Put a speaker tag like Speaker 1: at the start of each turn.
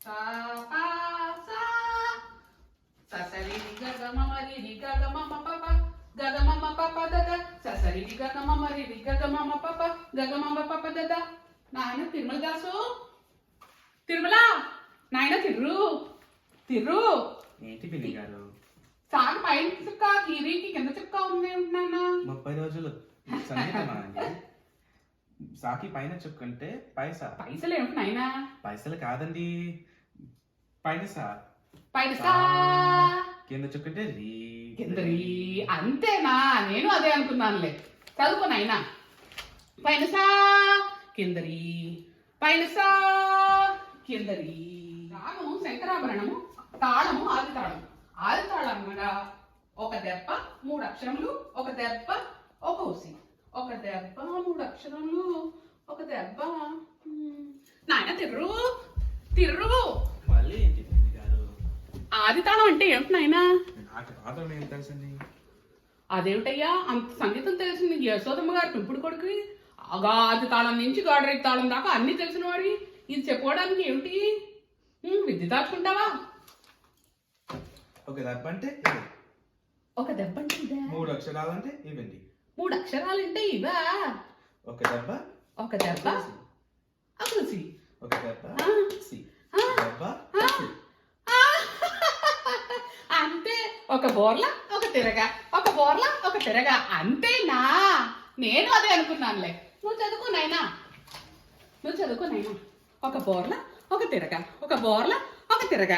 Speaker 1: సా పా సా ససరి గగ మమ రి గగ మమ పప గగ మమ పప దద ససరి గగ మమ రి గగ మమ పప గగ మమ పప దద. నాయన తిరుమల దాసు, తిరుమల నాయన తిర్రు
Speaker 2: ఏంటి పిల్లి గారు?
Speaker 1: సాగు పైన చుక్క గిరికి కింద చుక్క ఉంది నాన్న.
Speaker 2: 30 రోజులు సంగీతమా అండి? సాకి పైన చుక్క అంటే పైసా.
Speaker 1: పైసలు ఏమిటి నాయనా?
Speaker 2: పైసలు కాదండి, పైసా.
Speaker 1: పైసా
Speaker 2: కింద చుక్క అంటే రీ.
Speaker 1: కింద రీ. అంతేనా? నేను అదే అనుకున్నానులే. చదువుకో నాయనా. పైనసా కిందరి, పైనసా కిందరి. రాగము శంకరాభరణము, తాళము ఆది తాళం. ఆది తాళం అనగా ఒక దెబ్బ 3 అక్షరములు, ఒక దెబ్బ ఒక ఉసి. ఒక దెబ్బ 3 అక్షరములు, ఒక దెబ్బ. నాయన తిర్రు
Speaker 2: మళ్ళీ ఏంటి పిల్లి గారు?
Speaker 1: ఆది తాళం అంటే ఏమిటి నాయనా?
Speaker 2: నాకు ఆదరణ ఏం తెలుసండి?
Speaker 1: అదేమిటయ్యా అంత సంగీతం తెలిసింది యశోదమ్మ గారి పెంపుడు కొడుకు. ఆది తాళం నుంచి గాడరేటి తాళం దాకా అన్ని తెలిసిన వాడి ఇది చెప్పుకోవడానికి ఏమిటి? విద్య దాచుకుంటావా?
Speaker 2: ఒక దెబ్బ అంటే
Speaker 1: ఒక దెబ్బ అంటే ఇదా?
Speaker 2: 3 అక్షరాలు అంటే ఇవండి.
Speaker 1: 3 అక్షరాలు అంటే ఇవా?
Speaker 2: ఒక దెబ్బ
Speaker 1: ఒక దెబ్బ అసలు
Speaker 2: ఒక దెబ్బ సి దెబ్బ సి.
Speaker 1: అంతే. ఒక బోర్ల ఒక తిరగ, ఒక బోర్ల ఒక తిరగ. అంతేనా? నేను అదే అనుకున్నానులే. నువ్వు చదువుకో నాయనా. ఒక బోర్ల ఒక తిరగ, ఒక బోర్ల ఒక తిరగ.